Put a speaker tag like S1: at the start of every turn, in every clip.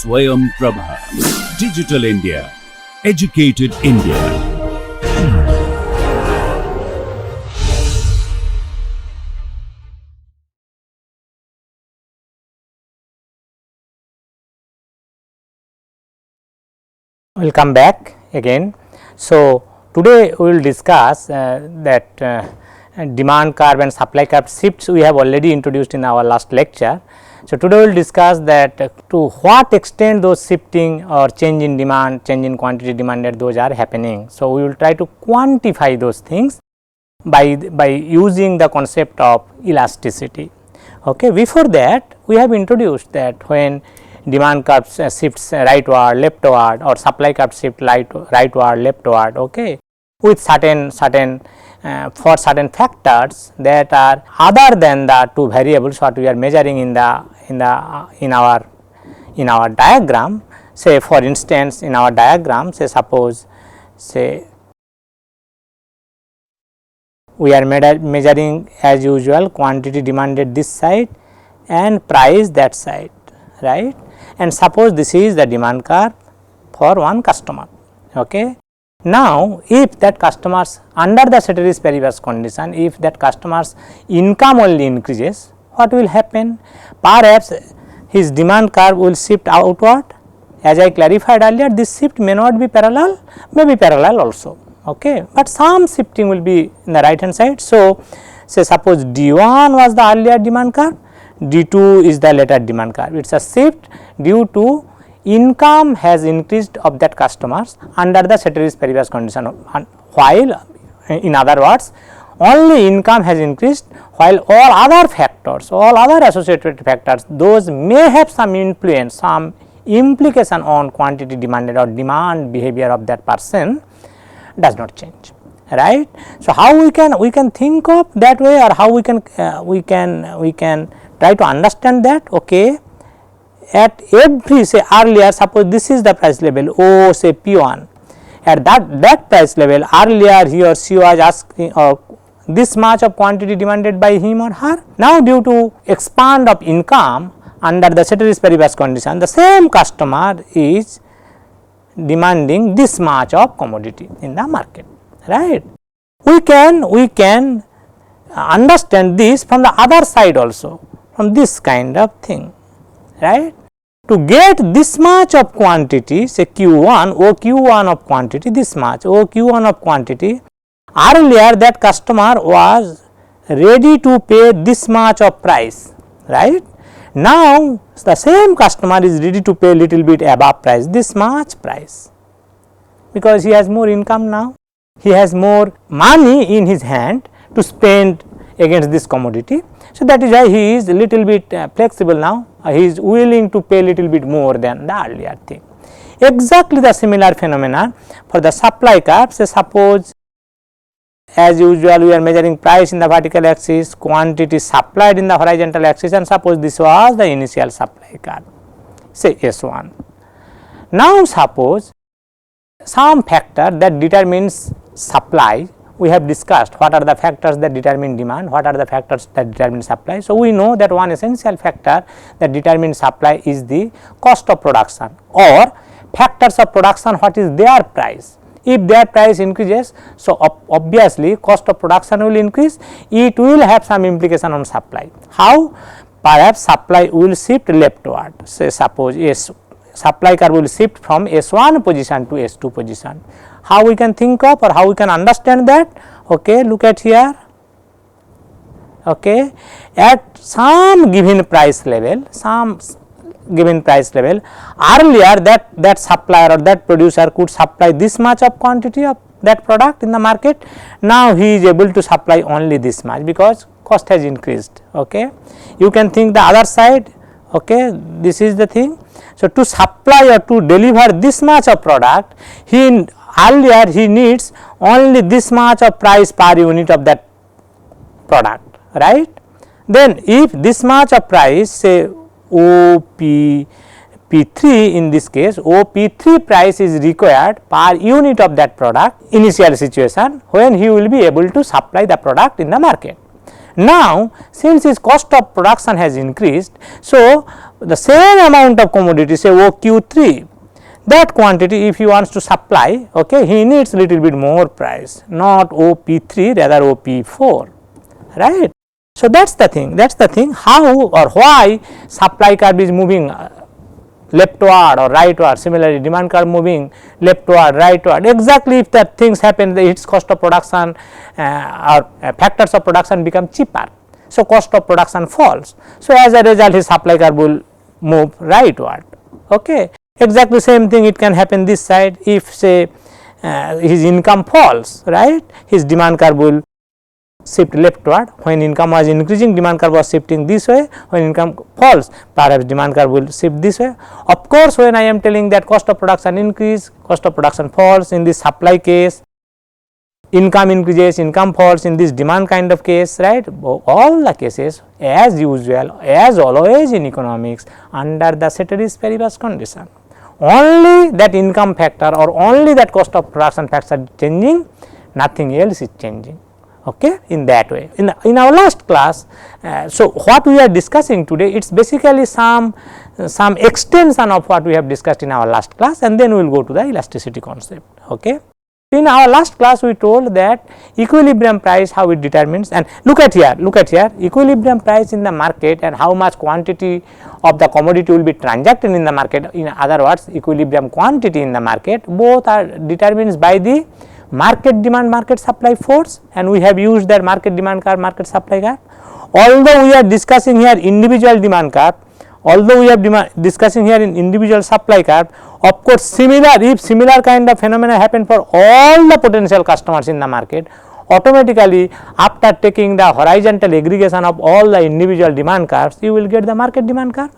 S1: Swayam Prabha. Digital India. Educated India.
S2: Welcome back again. So, today we will discuss that demand curve and supply curve shifts we have already introduced in our last lecture. So, today we will discuss that to what extent those shifting or change in demand, change in quantity demanded, those are happening. So, we will try to quantify those things by using the concept of elasticity. Okay. Before that, we have introduced that when demand curve shifts rightward, leftward, or supply curve shift rightward, leftward, okay, with certain for certain factors that are other than the two variables what we are measuring in our diagram. Say for instance, in our diagram, say suppose we are measuring as usual quantity demanded this side and price that side, right, and suppose this is the demand curve for one customer. Okay. Now, if that customers under the ceteris paribus condition, if that customer's income only increases, what will happen? Perhaps his demand curve will shift outward. As I clarified earlier, this shift may not be parallel, may be parallel also, okay, but some shifting will be in the right hand side. So, say suppose D1 was the earlier demand curve, D2 is the later demand curve. It is a shift due to income has increased of that customers under the ceteris paribus condition, while in other words only income has increased, while all other factors, all other associated factors, those may have some influence, some implication on quantity demanded or demand behavior of that person does not change, right. So, how we can think of that way, or how we can try to understand that. Okay. At every, say earlier, suppose this is the price level O, say P1, at that price level earlier he or she was asking this much of quantity demanded by him or her. Now, due to expand of income under the ceteris paribus condition, the same customer is demanding this much of commodity in the market, right. We can understand this from the other side also, from this kind of thing, right. To get this much of quantity, say Q1, OQ1 of quantity, this much OQ1 of quantity, earlier that customer was ready to pay this much of price, right. Now, the same customer is ready to pay little bit above price, this much price, because he has more income now, he has more money in his hand to spend against this commodity. So, that is why he is little bit flexible now, he is willing to pay little bit more than the earlier thing. Exactly the similar phenomena for the supply curve. Say suppose as usual we are measuring price in the vertical axis, quantity supplied in the horizontal axis, and suppose this was the initial supply curve, say S1. Now, suppose some factor that determines supply, we have discussed what are the factors that determine demand, what are the factors that determine supply. So, we know that one essential factor that determines supply is the cost of production, or factors of production, what is their price. If their price increases, so obviously cost of production will increase, it will have some implication on supply. How? Perhaps supply will shift leftward, say suppose supply curve will shift from S1 position to S2 position. How we can think of, or how we can understand that? Okay, look at here. Okay, at some given price level, earlier that supplier or that producer could supply this much of quantity of that product in the market. Now, he is able to supply only this much because cost has increased. Okay, you can think the other side. Okay, this is the thing. So, to supply or to deliver this much of product, earlier he needs only this much of price per unit of that product, right. Then if this much of price, say OP P3, in this case OP3 price is required per unit of that product, initial situation when he will be able to supply the product in the market. Now, since his cost of production has increased, so the same amount of commodity, say OQ3, that quantity if he wants to supply, okay, he needs little bit more price, not OP3 rather OP4, right. So, that is the thing how or why supply curve is moving leftward or rightward. Similarly, demand curve moving leftward, rightward, exactly if that things happen, its cost of production or factors of production become cheaper. So, cost of production falls. So, as a result his supply curve will move rightward. Okay. Exactly same thing it can happen this side, if say his income falls, right, his demand curve will shift leftward. When income was increasing, demand curve was shifting this way. When income falls, perhaps demand curve will shift this way. Of course, when I am telling that cost of production increase, cost of production falls in this supply case, income increases, income falls in this demand kind of case, right. All the cases as usual, as always in economics, under the ceteris paribus condition, only that income factor or only that cost of production factor changing, nothing else is changing. Okay, in that way. In our last class, so what we are discussing today, it is basically some extension of what we have discussed in our last class, and then we will go to the elasticity concept. Okay. In our last class we told that equilibrium price, how it determines, and look at here equilibrium price in the market and how much quantity of the commodity will be transacted in the market. In other words, equilibrium quantity in the market, both are determined by the market demand, market supply force, and we have used that market demand curve, market supply curve. Although we are discussing here individual demand curve, although we are discussing here in individual supply curve, of course if similar kind of phenomena happen for all the potential customers in the market, automatically after taking the horizontal aggregation of all the individual demand curves, you will get the market demand curve.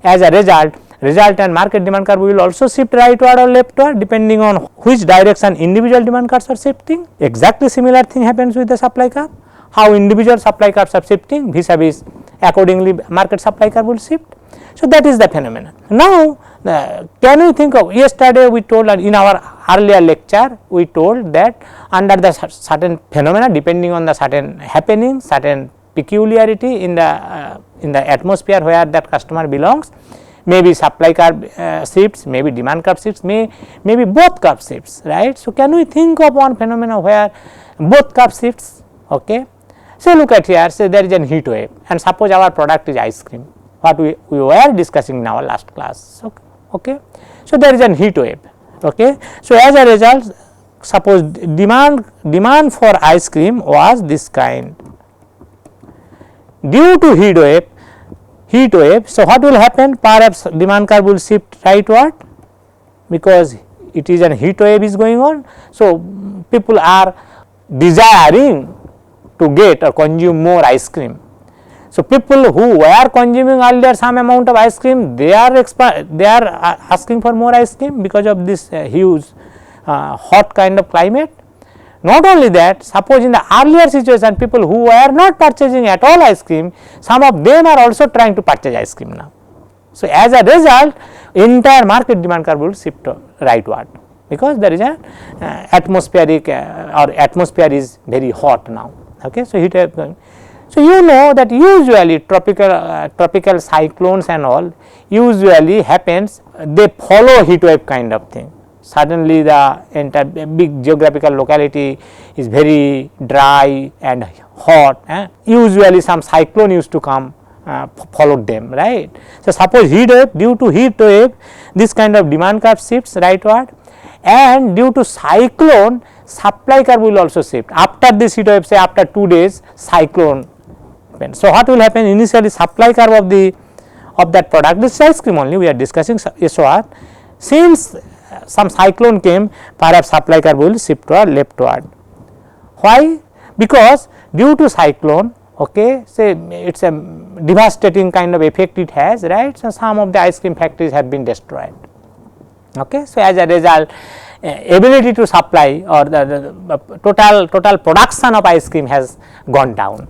S2: As a result and market demand curve will also shift rightward or leftward depending on which direction individual demand curves are shifting. Exactly similar thing happens with the supply curve, how individual supply curves are shifting vis-a-vis accordingly market supply curve will shift. So, that is the phenomenon. Now, can we think of, yesterday we told in our earlier lecture we told that under the certain phenomena depending on the certain happening, certain peculiarity in the atmosphere where that customer belongs, maybe supply curve shifts, maybe demand curve shifts, maybe both curve shifts, right. So, can we think of one phenomena where both curve shifts? Okay. So, look at here, say there is an heat wave and suppose our product is ice cream, what we were discussing in our last class. Okay. So, there is an heat wave. Okay. So, as a result, suppose demand for ice cream was this kind. Due to heat wave, so what will happen? Perhaps demand curve will shift rightward because it is an heat wave is going on. So, people are desiring to get or consume more ice cream. So, people who were consuming earlier some amount of ice cream, they are asking for more ice cream because of this huge hot kind of climate. Not only that, suppose in the earlier situation people who were not purchasing at all ice cream, some of them are also trying to purchase ice cream now. So, as a result entire market demand curve will shift rightward because there is an atmospheric or atmosphere is very hot now. Okay. So, heat wave going. So, you know that usually tropical cyclones and all usually happens, they follow heat wave kind of thing. Suddenly the entire big geographical locality is very dry and hot, usually some cyclone used to come followed them, right. So, suppose heat wave, due to heat wave this kind of demand curve shifts rightward, and due to cyclone supply curve will also shift. After this heat wave, say after 2 days cyclone happens. So, what will happen? Initially supply curve of that product, this ice cream only we are discussing, so since some cyclone came, perhaps supply curve will shift toward leftward. Why? Because due to cyclone, okay, say it is a devastating kind of effect it has, right. So, some of the ice cream factories have been destroyed. Okay. So, as a result ability to supply or the total production of ice cream has gone down.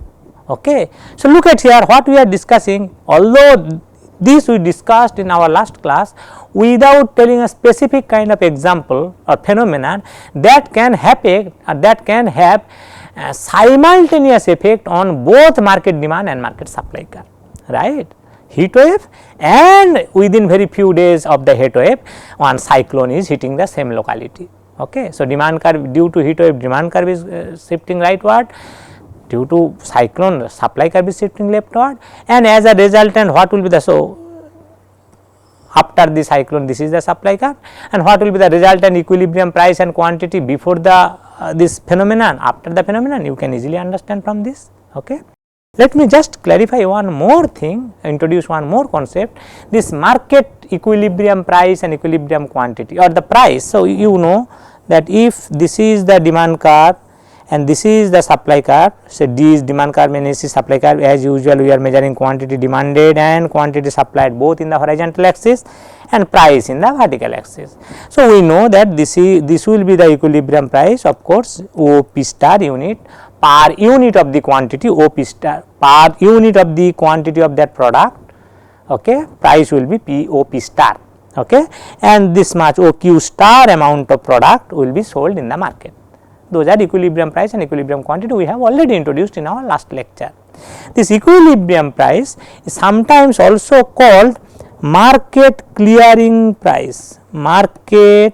S2: Okay. So, look at here what we are discussing, although this we discussed in our last class without telling a specific kind of example or phenomenon that can happen that can have simultaneous effect on both market demand and market supply curve, right. heat wave, and within very few days of the heat wave one cyclone is hitting the same locality. Okay. So, demand curve, due to heat wave demand curve is shifting rightward, due to cyclone supply curve is shifting leftward, and as a resultant what will be the, so after the cyclone this is the supply curve, and what will be the resultant equilibrium price and quantity before the this phenomenon, after the phenomenon, you can easily understand from this. Okay. Let me just clarify one more thing, introduce one more concept, this market equilibrium price and equilibrium quantity or the price. So, you know that if this is the demand curve and this is the supply curve, so D is demand curve and S is supply curve, as usual we are measuring quantity demanded and quantity supplied both in the horizontal axis and price in the vertical axis. So, we know that this will be the equilibrium price, of course, OP star unit per unit of the quantity, OP star per unit of the quantity of that product. Okay. Price will be POP star. Okay. And this much OQ star amount of product will be sold in the market. Those are equilibrium price and equilibrium quantity we have already introduced in our last lecture. This equilibrium price is sometimes also called market clearing price, market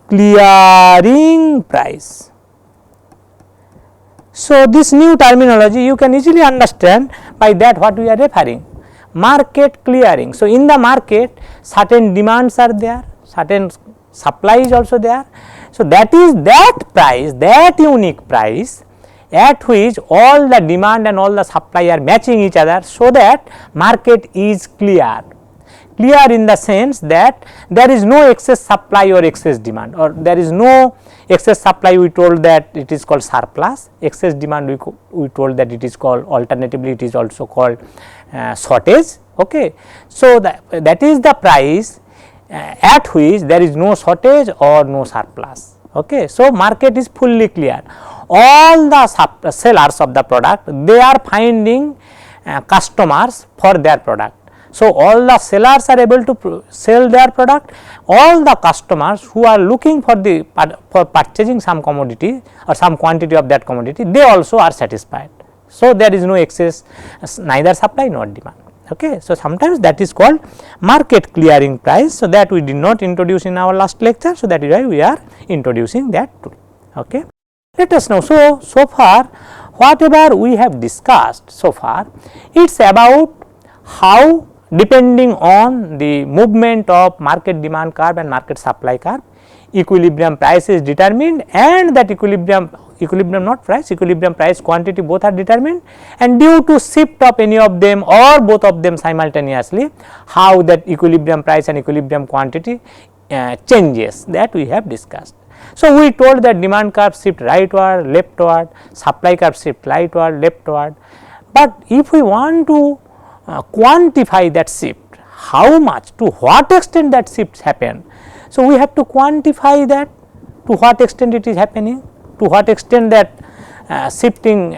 S2: clearing price. So, this new terminology you can easily understand by that what we are referring, market clearing. So, in the market certain demands are there, certain supply is also there. So, that is that price, that unique price at which all the demand and all the supply are matching each other, so that market is clear. Clear in the sense that there is no excess supply or excess demand, or there is no excess supply, we told that it is called surplus, excess demand we told that it is called, alternatively it is also called shortage. Okay. So, that is the price at which there is no shortage or no surplus. Okay. So, market is fully clear, all the sellers of the product they are finding customers for their product. So, all the sellers are able to sell their product, all the customers who are looking for purchasing some commodity or some quantity of that commodity, they also are satisfied. So, there is no excess, neither supply nor demand. Okay. So, sometimes that is called market clearing price. So, that we did not introduce in our last lecture. So, that is why we are introducing that too. Okay. Let us know. So far whatever we have discussed so far, it is about how, depending on the movement of market demand curve and market supply curve, equilibrium price is determined, and that equilibrium not price, equilibrium price quantity both are determined, and due to shift of any of them or both of them simultaneously, how that equilibrium price and equilibrium quantity changes, that we have discussed. So, we told that demand curve shift rightward, leftward, supply curve shift rightward, leftward, but if we want to quantify that shift, how much, to what extent that shifts happen. So, we have to quantify that, to what extent it is happening, to what extent that shifting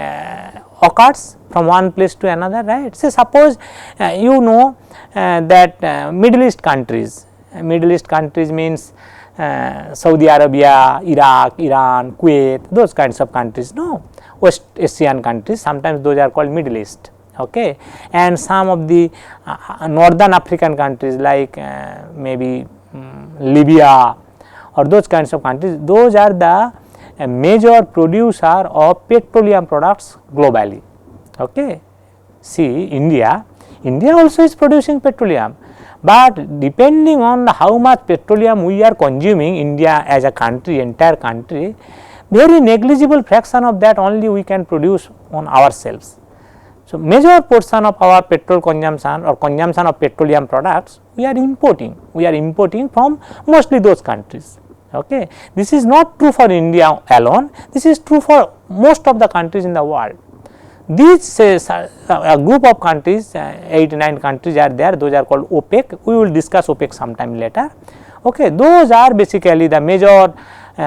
S2: occurs from one place to another, right. So, suppose you know that Middle East countries means Saudi Arabia, Iraq, Iran, Kuwait, those kinds of countries, no, West Asian countries, sometimes those are called Middle East. Okay. And some of the northern African countries like maybe Libya or those kinds of countries, those are the major producer of petroleum products globally. Okay. See, India also is producing petroleum, but depending on how much petroleum we are consuming, India as a country, entire country, very negligible fraction of that only we can produce on ourselves. So, major portion of our petrol consumption or consumption of petroleum products we are importing from mostly those countries. Okay. This is not true for India alone, this is true for most of the countries in the world. These a group of countries, 8 9 countries are there, those are called OPEC, we will discuss OPEC sometime later. Okay. Those are basically the major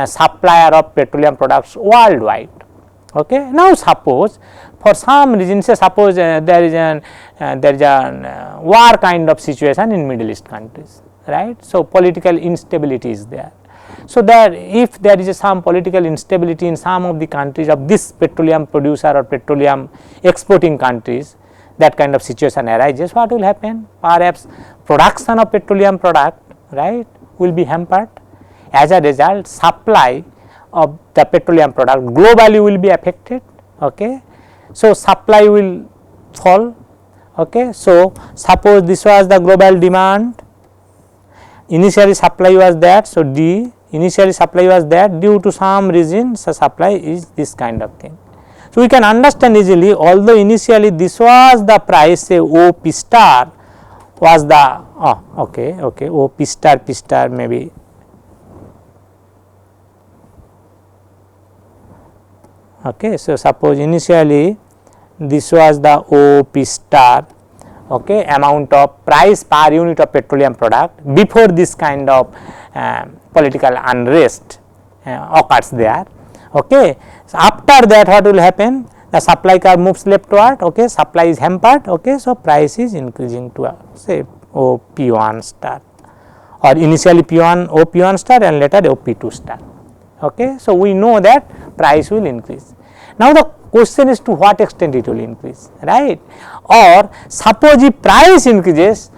S2: supplier of petroleum products worldwide. Okay. Now, suppose for some reason, say suppose there is a war kind of situation in Middle East countries, right. So, political instability is there. So, that if there is some political instability in some of the countries of this petroleum producer or petroleum exporting countries, that kind of situation arises, what will happen? Perhaps production of petroleum product, right, will be hampered. As a result, supply of the petroleum product globally will be affected. Okay. So, supply will fall. Okay. So, suppose this was the global demand, initially supply was that. So, D initially supply was that, due to some reason, so supply is this kind of thing. So, we can understand easily, although initially this was the price, say O P star was the O P star maybe. Okay. So, suppose initially this was the O P star, okay, amount of price per unit of petroleum product before this kind of political unrest occurs there. Okay. So, after that what will happen? The supply curve moves leftward, okay, supply is hampered, okay. So, price is increasing to say O P1 star, or initially P1 O P1 star and later O P2 star. Okay. So, we know that price will increase. Now, the question is to what extent it will increase, right, or suppose if price increases,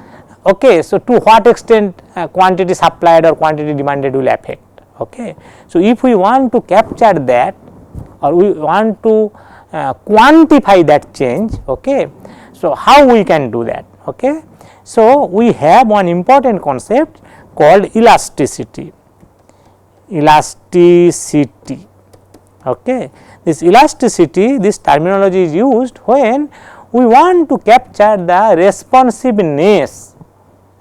S2: okay, so to what extent quantity supplied or quantity demanded will affect. Okay. So, if we want to capture that, or we want to quantify that change, okay, so how we can do that? Okay. So, we have one important concept called elasticity. Elasticity. Okay. This elasticity, this terminology is used when we want to capture the responsiveness,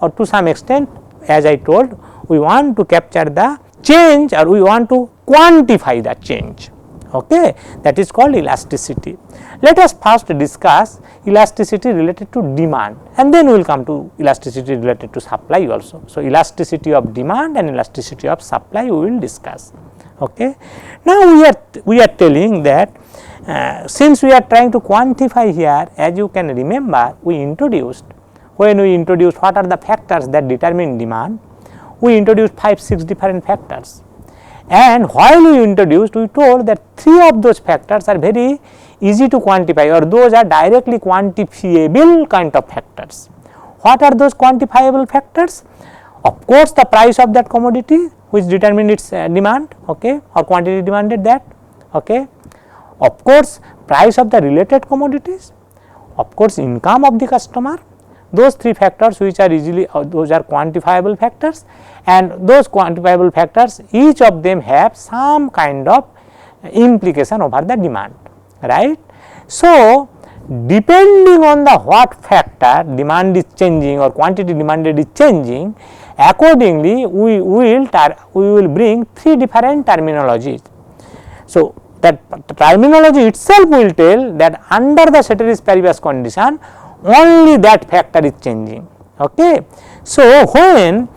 S2: or to some extent, as I told, we want to capture the change, or we want to quantify the change. Okay. That is called elasticity. Let us first discuss elasticity related to demand, and then we will come to elasticity related to supply also. So, elasticity of demand and elasticity of supply we will discuss. Okay. Now, we are telling that since we are trying to quantify here, as you can remember, we introduced, when we introduced what are the factors that determine demand, we introduced 5-6 different factors, and while we introduced, we told that 3 of those factors are very easy to quantify, or those are directly quantifiable kind of factors. What are those quantifiable factors? Of course, the price of that commodity which determine its demand, okay, or quantity demanded that. Okay. Of course, price of the related commodities, of course, income of the customer. Those 3 factors which are easily those are quantifiable factors, and those quantifiable factors, each of them have some kind of implication over the demand, right. So, depending on the what factor demand is changing or quantity demanded is changing, accordingly we will bring 3 different terminologies. So, that terminology itself will tell that under the ceteris paribus condition only that factor is changing. Okay. So, when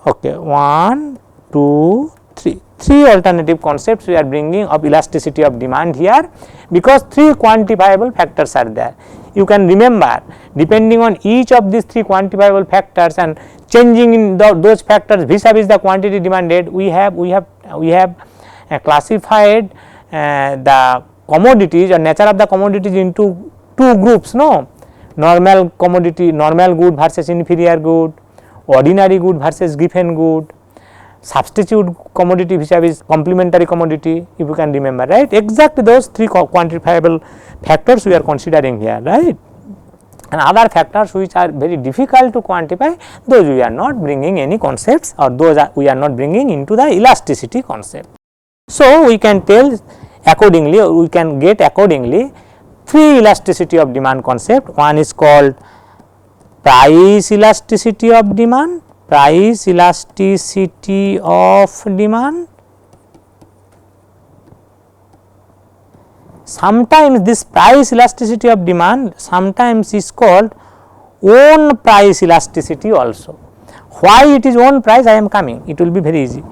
S2: 1, 2, 3 alternative concepts we are bringing of elasticity of demand here, because 3 quantifiable factors are there. You can remember, depending on each of these 3 quantifiable factors and changing in those factors vis-a-vis the quantity demanded, we have classified the commodities or nature of the commodities into 2 groups, no, normal commodity, normal good versus inferior good, ordinary good versus given good, substitute commodity vis-a-vis complementary commodity, if you can remember, right. Exactly those 3 quantifiable factors we are considering here, right. And other factors which are very difficult to quantify, those we are not bringing any concepts, or those we are not bringing into the elasticity concept. So, we can tell accordingly, we can get accordingly 3 elasticity of demand concept. One is called price elasticity of demand, price elasticity of demand. Sometimes this price elasticity of demand sometimes is called own price elasticity also. Why it is own price, I am coming, it will be very easy.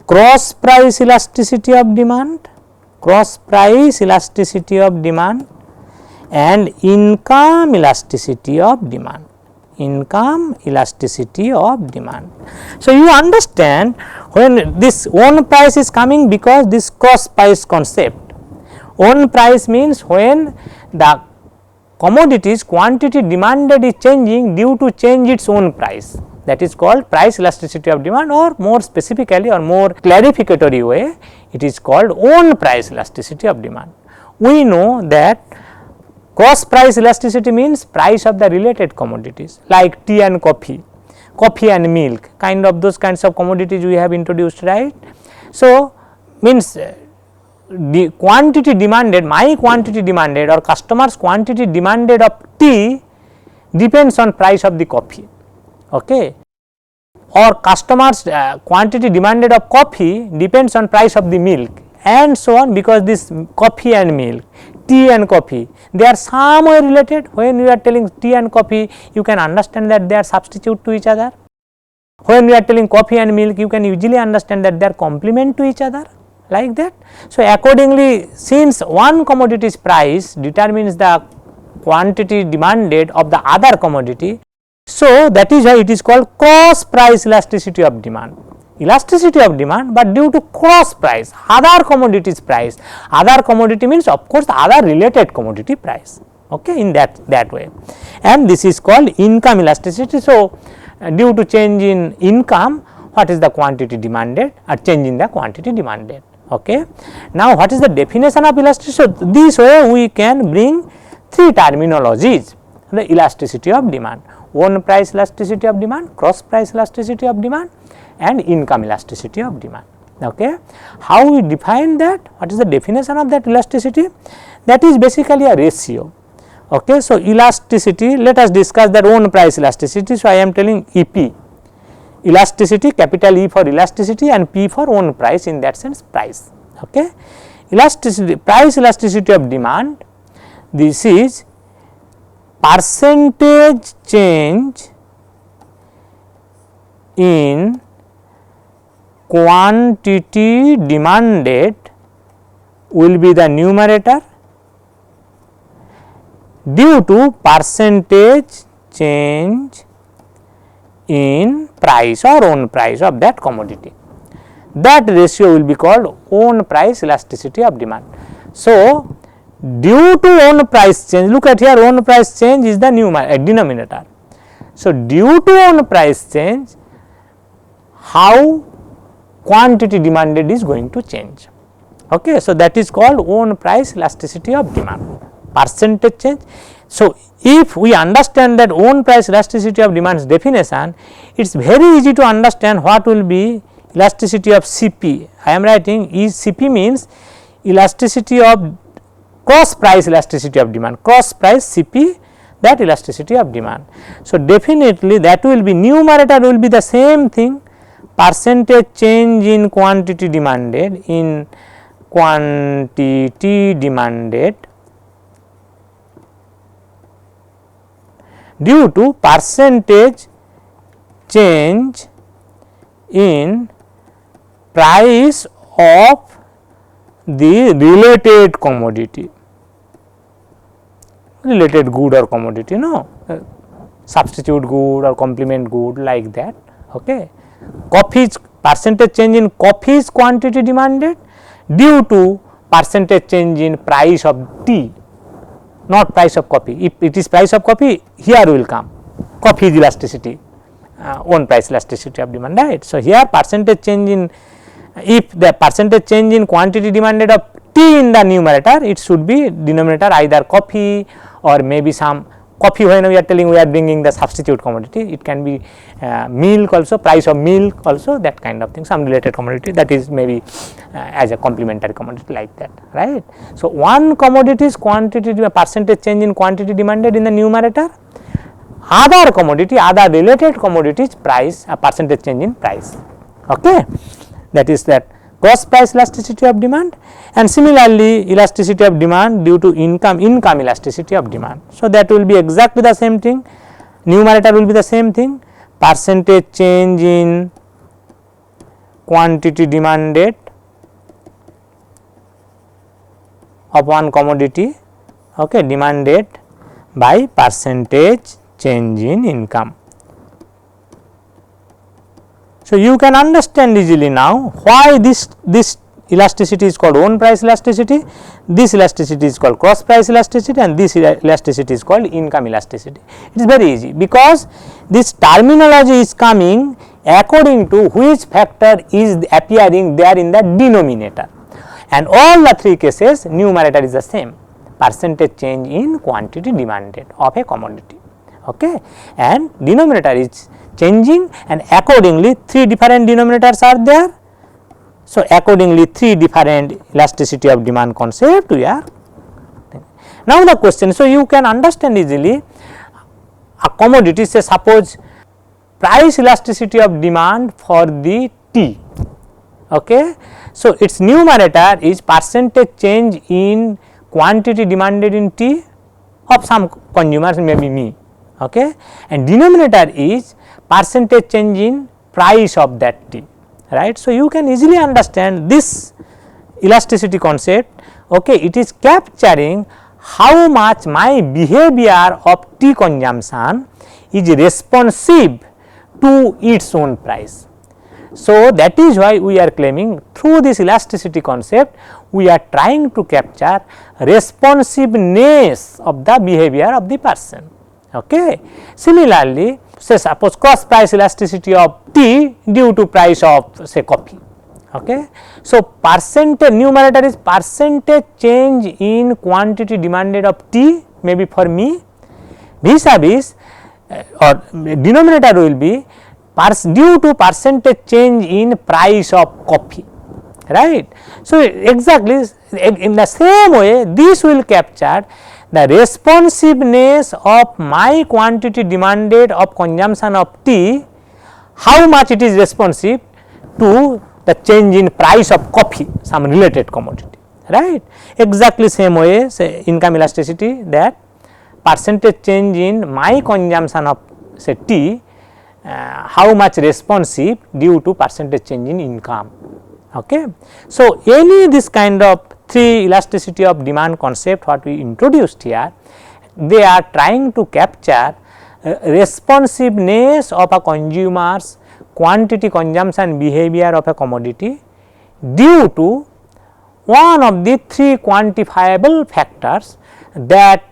S2: Cross price elasticity of demand, cross price elasticity of demand, and income elasticity of demand, income elasticity of demand. So, you understand when this own price is coming, because this cross price concept, Own price means when the commodities quantity demanded is changing due to change its own price, that is called price elasticity of demand, or more specifically or more clarificatory way it is called own price elasticity of demand. We know that cross price elasticity means price of the related commodities like tea and coffee, coffee and milk, kind of those kinds of commodities we have introduced, right. So, means the quantity demanded, my quantity demanded or customers quantity demanded of tea depends on price of the coffee, okay, or customers quantity demanded of coffee depends on price of the milk, and so on, because this coffee and milk, tea and coffee, they are somewhere related. When you are telling tea and coffee, you can understand that they are substitute to each other. When we are telling coffee and milk, you can easily understand that they are complement to each other, like that. So, accordingly, since one commodity's price determines the quantity demanded of the other commodity, so that is why it is called cross price elasticity of demand. Elasticity of demand, but due to cross price, other commodities price, other commodity means of course other related commodity price, okay, in that way, and this is called income elasticity. So, due to change in income, what is the quantity demanded or change in the quantity demanded, okay. Now, what is the definition of elasticity? So, this way we can bring three terminologies: the elasticity of demand, own price elasticity of demand, cross price elasticity of demand, and income elasticity of demand, okay. How we define that? What is the definition of that elasticity? That is basically a ratio, okay. So, elasticity, let us discuss that own price elasticity. So, I am telling EP, elasticity, capital E for elasticity and P for own price, in that sense price, okay. Elasticity, price elasticity of demand, this is percentage change in quantity demanded will be the numerator due to percentage change in price or own price of that commodity. That ratio will be called own price elasticity of demand. So, due to own price change, look at here, own price change is the denominator. So, due to own price change, how quantity demanded is going to change, okay. So, that is called own price elasticity of demand, percentage change. So, if we understand that own price elasticity of demand's definition, it is very easy to understand what will be elasticity of CP. I am writing is CP means elasticity of cross price elasticity of demand, cross price CP, that elasticity of demand. So, definitely that will be numerator will be the same thing, percentage change in quantity demanded, in quantity demanded due to percentage change in price of the related commodity, related good or commodity, no, substitute good or complement good, like that, okay. Coffee's percentage change in coffee's quantity demanded due to percentage change in price of tea, not price of coffee. If it is price of coffee, here will come coffee is elasticity, own price elasticity of demand, right. So, here percentage change in, if the percentage change in quantity demanded of tea in the numerator, it should be denominator either coffee or maybe some coffee. When we are telling we are bringing the substitute commodity, it can be milk also, price of milk also, that kind of thing, some related commodity that is maybe as a complementary commodity, like that, right. So, one commodity's quantity percentage change in quantity demanded in the numerator, other commodity, other related commodities price, a percentage change in price, okay. That is that cross price elasticity of demand, and similarly elasticity of demand due to income elasticity of demand. So, that will be exactly the same thing, numerator will be the same thing, percentage change in quantity demanded of one commodity, okay, demanded by percentage change in income. So, you can understand easily now why this elasticity is called own price elasticity, this elasticity is called cross price elasticity, and this elasticity is called income elasticity. It is very easy, because this terminology is coming according to which factor is appearing there in the denominator, and all the three cases numerator is the same, percentage change in quantity demanded of a commodity, okay, and denominator is changing, and accordingly three different denominators are there. So, accordingly three different elasticity of demand concept we are thinking. Now, the question, so you can understand easily a commodity, say suppose price elasticity of demand for the tea, okay. So, its numerator is percentage change in quantity demanded in tea of some consumers, maybe me, okay, and denominator is percentage change in price of that tea, right. So, you can easily understand this elasticity concept, okay, it is capturing how much my behavior of tea consumption is responsive to its own price. So, that is why we are claiming through this elasticity concept we are trying to capture responsiveness of the behavior of the person, okay. Similarly, say suppose cross price elasticity of tea due to price of say coffee, okay. So, percentage numerator is percentage change in quantity demanded of tea maybe for me, vis-a-vis or denominator will be due to percentage change in price of coffee, right. So, exactly in the same way this will capture the responsiveness of my quantity demanded of consumption of tea, how much it is responsive to the change in price of coffee, some related commodity, right. Exactly same way say income elasticity, that percentage change in my consumption of say tea, how much responsive due to percentage change in income, okay. So, any this kind of three elasticity of demand concept what we introduced here, they are trying to capture responsiveness of a consumer's quantity consumption behavior of a commodity due to one of the three quantifiable factors that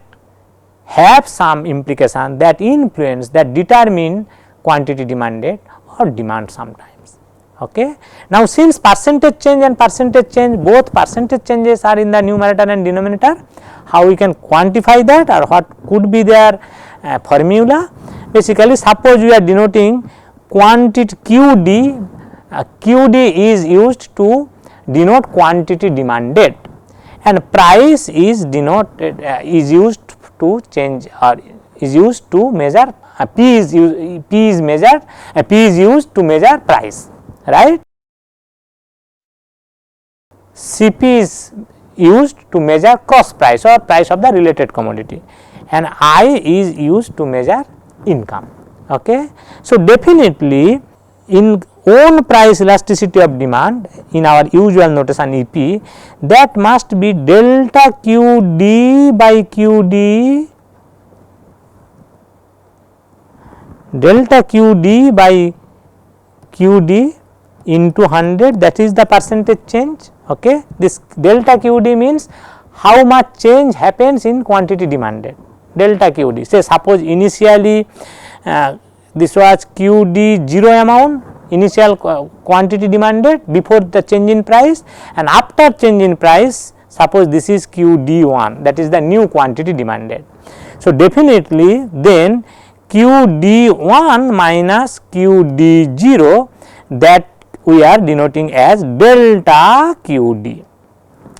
S2: have some implication, that influence, that determine quantity demanded or demand sometimes, okay. Now, since percentage change and percentage change, both percentage changes are in the numerator and denominator, how we can quantify that, or what could be their formula? Basically, suppose we are denoting quantity QD, QD is used to denote quantity demanded, and price is denoted is used to change or is used to measure P is used to measure price, right. Cp is used to measure cost price or price of the related commodity, and I is used to measure income, okay. So, definitely in own price elasticity of demand in our usual notation EP, that must be delta QD by QD, delta QD by QD into 100, that is the percentage change, okay. This delta QD means how much change happens in quantity demanded, delta QD. Say suppose initially this was QD 0 amount, initial quantity demanded before the change in price, and after change in price suppose this is QD1, that is the new quantity demanded. So, definitely then QD1 minus QD0, that we are denoting as delta QD,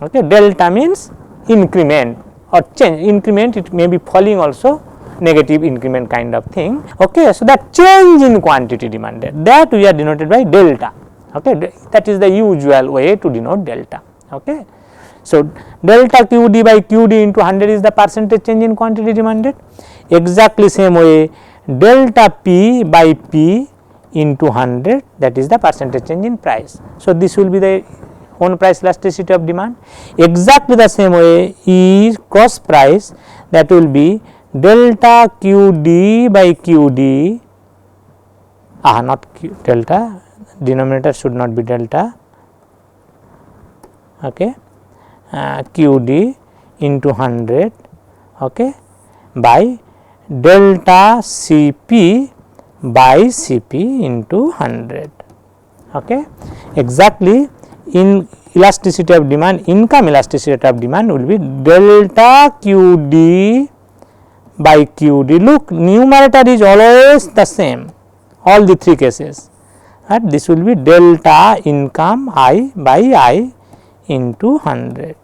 S2: okay. Delta means increment or change, increment it may be falling also, negative increment kind of thing, okay. So, that change in quantity demanded, that we are denoted by delta, okay. That is the usual way to denote delta, okay. So, delta QD by QD into 100 is the percentage change in quantity demanded. Exactly same way delta P by P into 100, that is the percentage change in price. So, this will be the own price elasticity of demand. Exactly the same way is cross price, that will be delta QD by QD, not Q, delta, denominator should not be delta, okay, QD into 100, okay, by delta Cp by Cp into 100, okay. Exactly in elasticity of demand, income elasticity of demand will be delta QD by QD. Look, numerator is always the same, all the three cases, and this will be delta income I by I into 100.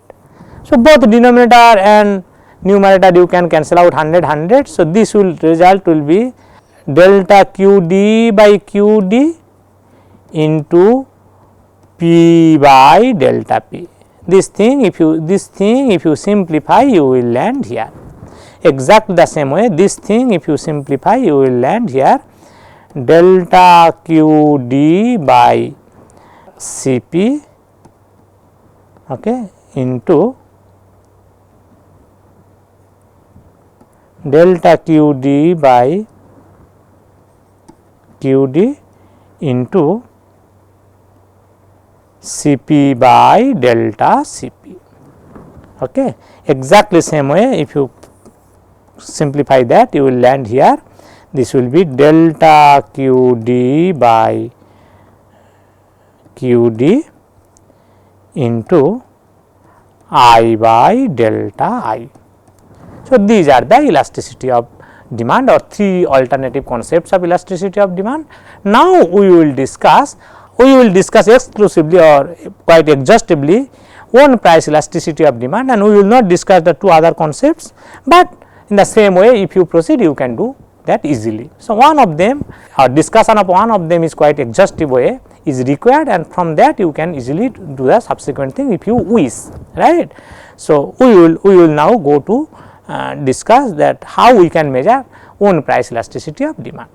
S2: So, both denominator and numerator you can cancel out 100. So, this will result will be delta QD by QD into P by delta P. This thing if you simplify, you will land here. Exactly the same way, this thing if you simplify, you will land here delta QD by Cp, okay, into delta QD by QD into Cp by delta Cp, okay. Exactly same way, if you simplify that, you will land here, this will be delta QD by QD into I by delta I. So, these are the elasticity of demand, or three alternative concepts of elasticity of demand. Now, we will discuss exclusively or quite exhaustively one price elasticity of demand, and we will not discuss the two other concepts, but in the same way if you proceed, you can do that easily. So, one of them, or discussion of one of them is quite exhaustive way is required, and from that you can easily do the subsequent thing if you wish, right. So, we will now go to discuss that how we can measure one price elasticity of demand.